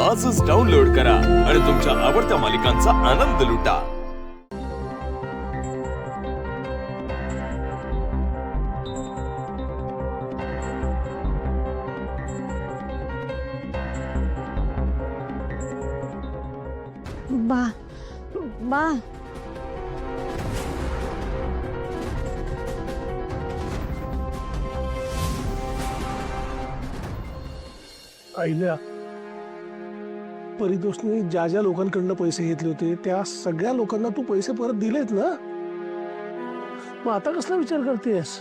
आजच डाउनलोड करा आणि तुमच्या आवडत्या मालिकांचा आनंद लुटा। बा बा आईला परितोषने ज्या ज्या लोकांकडनं पैसे घेतले होते त्या सगळ्या लोकांना तू पैसे परत दिलेत ना? मग आता कसला विचार करतेस?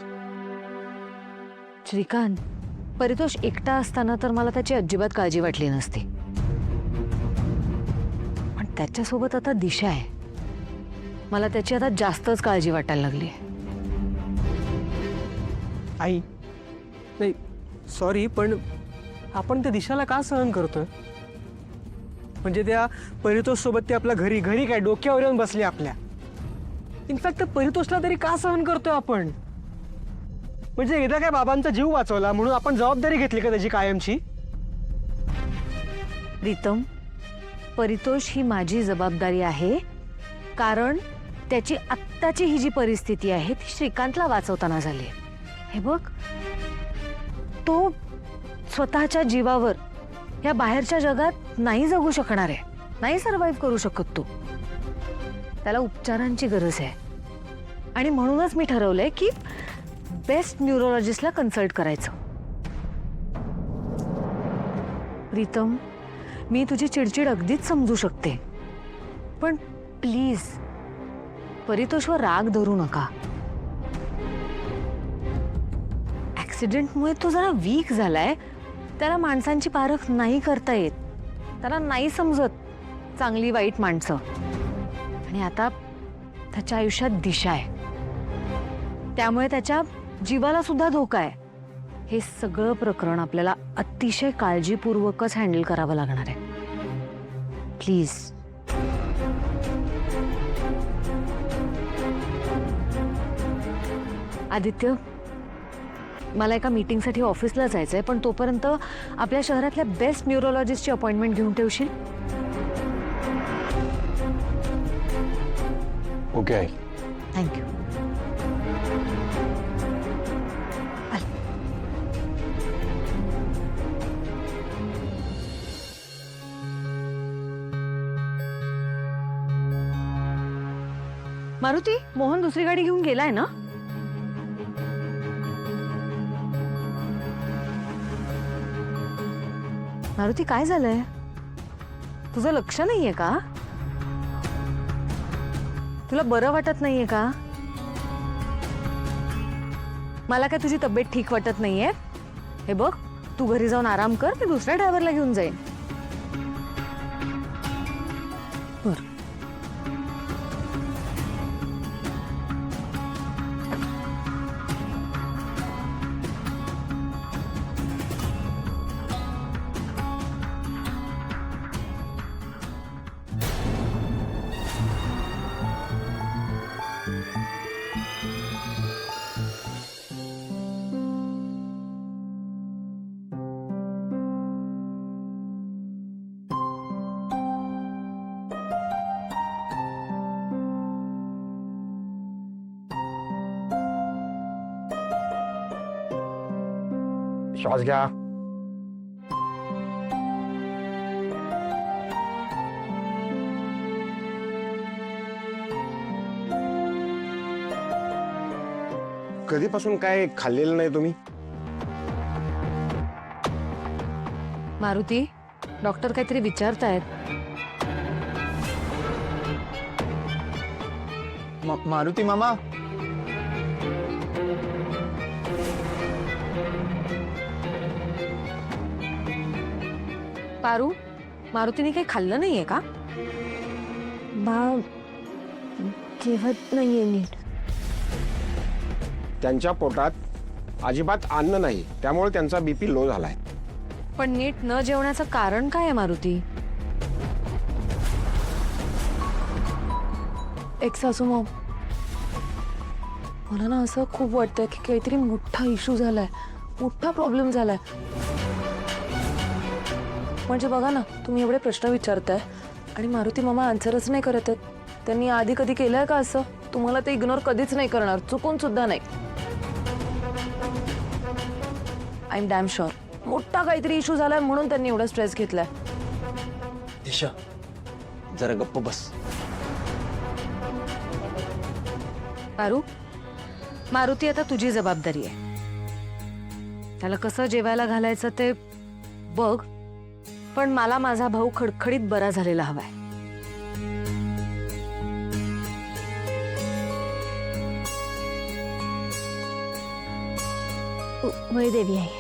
श्रीकांत, परितोष एकटा असताना तर मला त्याची अजिबात काळजी वाटली नसती, पण त्याच्यासोबत आता दिशा आहे, मला त्याची आता जास्तच काळजी वाटायला लागली। आई नाही, सॉरी, पण आपण त्या दिशाला का सहन करतोय? म्हणजे त्या परितोष सोबत ते आपल्या घरी घरी काय डोक्यावर येऊन बसले आपल्या। इनफॅक्ट परितोषला तरी का सहन करतोय आपण? म्हणजे एकदा काय बाबांचा जीव वाचवला म्हणून आपण जबाबदारी घेतली का त्याची कायमची? प्रीतम, परितोष ही माझी जबाबदारी आहे, कारण त्याची आत्ताची ही जी परिस्थिती आहे ती श्रीकांतला वाचवताना झाली आहे। हे बघ, तो स्वतःच्या जीवावर या बाहेरच्या जगात नाही जगू शकणार आहे, नाही सर्व्हाइव्ह करू शकत तो। त्याला उपचारांची गरज आहे आणि म्हणूनच मी ठरवलंय की बेस्ट न्यूरोलॉजिस्टला कन्सल्ट करायचं। प्रीतम, मी तुझी चिडचिड अगदीच समजू शकते, पण प्लीज परितोषवर राग धरू नका। ऍक्सिडेंटमुळे तो जरा वीक झालाय, त्याला माणसांची पारख नाही करता येत, त्याला नाही समजत चांगली वाईट माणसं, आणि आता त्याच्या आयुष्यात दिशा आहे, त्यामुळे त्याच्या जीवाला सुद्धा धोका आहे। हे सगळं प्रकरण आपल्याला अतिशय काळजीपूर्वकच हँडल करावं लागणार आहे। प्लीज। आदित्य, मला एका मीटिंगसाठी ऑफिसला जायचंय, पण तोपर्यंत आपल्या शहरातल्या बेस्ट न्यूरोलॉजिस्टची अपॉइंटमेंट घेऊन ठेवशील? Okay I. Thank you. Maruti, Mohan दुसरी गाडी घेऊन गेलाय ना? मारुती, काय झालंय? तुझं लक्ष नाहीये का? तुला बरं वाटत नाहीये का? मला काय तुझी तब्येत ठीक वाटत नाहीये? हे बघ, तू घरी जाऊन आराम कर, मी दुसऱ्या ड्रायव्हरला घेऊन जाईन। बर। श्वास घ्या। कधीपासून काय खाल्लेलं नाही तुम्ही? मारुती, डॉक्टर काहीतरी विचारतायत। मारुती मामा, पारू, मारुतीने काही खाल्लं नाहीये का? जेवत नाहीये नीट। त्यांच्या पोटात अजिबात अन्न नाही, त्यामुळे त्यांचा बीपी लो झालाय। पण नीट न जेवण्याचं कारण काय आहे मारुती? एक सासू मॉम, मला ना असं खूप वाटतंय की काहीतरी मोठा इश्यू झालाय, मोठा प्रॉब्लेम झालाय। म्हणजे बघा ना, तुम्ही एवढे प्रश्न विचारताय आणि मारुती मामा आन्सरच नाही करत आहेत. त्यांनी आधी कधी केलंय का असं? तुम्हाला ते इग्नोर कधीच नाही करणार, चुकून सुद्धा नाही. आय एम डॅम शुअर मोठा काहीतरी इश्यू झालाय म्हणून त्यांनी एवढा स्ट्रेस घेतलाय. दिशा जरा गप्प बस. पारू, मारुती आता तुझी जबाबदारी आहे. त्याला कसं जेवायला घालायचं ते बघ, पण मला माझा भाऊ खडखडीत बरा झालेला हवाय. देवी आहे.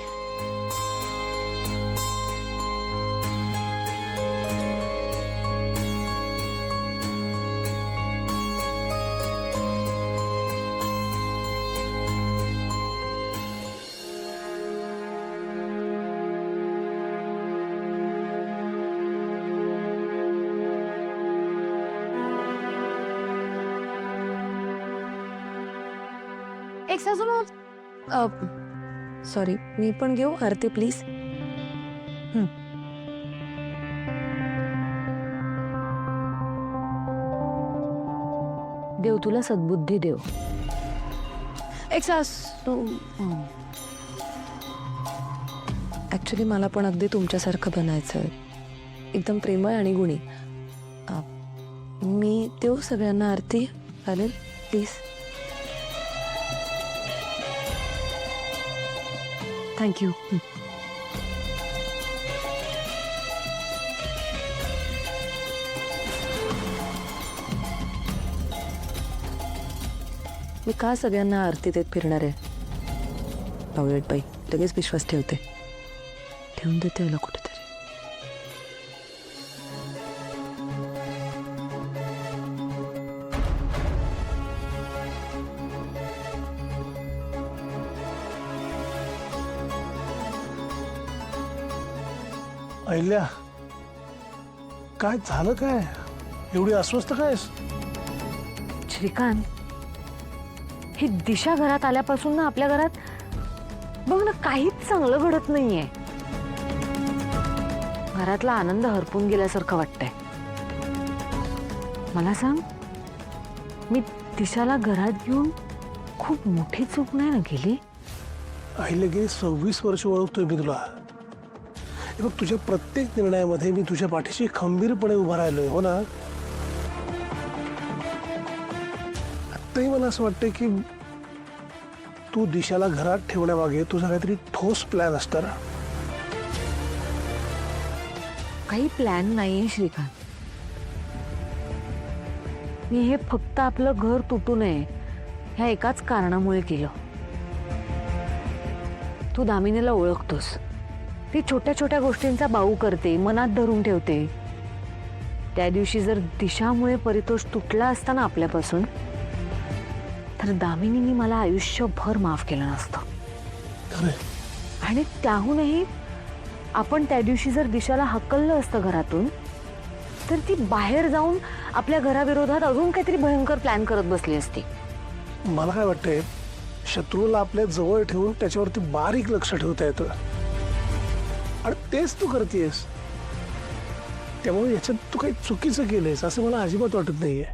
एक सासू सॉरी, मी पण घेऊ आरती प्लीज. देव तुला सद्बुद्धी देव. एक सासू ऍक्च्युली मला पण अगदी तुमच्यासारखं बनायचं आहे, एकदम प्रेमळ आणि गुणी. मी देऊ सगळ्यांना आरती, चालेल प्लीज? थँक्यू. मी का सगळ्यांना आरती देत फिरणार आहे? बावळट बाई, लगेच विश्वास ठेवते. ठेवून देते याला कुठेतरी. अहिल्या, काय झालं? काय एवढी अस्वस्थ कायस? श्रीकांत, ही दिशा घरात आल्यापासून ना आपल्या घरात बघ ना काहीच चांगलं घडत नाहीये. घरातला आनंद हरपून गेल्यासारखं वाटतंय. मला सांग, मी दिशाला घरात घेऊन खूप मोठी चूक नाही ना केली? अहिल्या, गेली 26 वर्ष ओळखतोय मी तुला. हे बघ, तुझ्या प्रत्येक निर्णयामध्ये मी तुझ्या पाठीशी खंबीरपणे उभा राहिलोय, हो ना? आत्ताही मला असं वाटतंय की तू दिशाला घरात ठेवण्यामागे तुझा काहीतरी ठोस प्लॅन असणार. काही प्लॅन नाहीये श्रीकांत. मी हे फक्त आपलं घर तुटू नये ह्या एकाच कारणामुळे केलं. तू दामिनीला ओळखतोस. ती छोट्या छोट्या गोष्टींचा बाऊ करते, मनात धरून ठेवते. त्या दिवशी जर दिशामुळे परितोष तुटला असता ना आपल्यापासून, तर दामिनीने मला आयुष्यभर माफ केलं नसतं. खरंय. आणि त्याहूनही आपण त्या दिवशी जर दिशाला हकललं असतं घरातून, तर ती बाहेर जाऊन आपल्या घराविरोधात अजून काहीतरी भयंकर प्लॅन करत बसली असती. मला काय वाटतंय, शत्रूला आपल्या जवळ ठेवून त्याच्यावरती बारीक लक्ष ठेवता येतं, आणि तेच तू करतेस. त्यामुळे याच्यात तू काही चुकीचं केलंयस असं मला अजिबात वाटत नाहीये.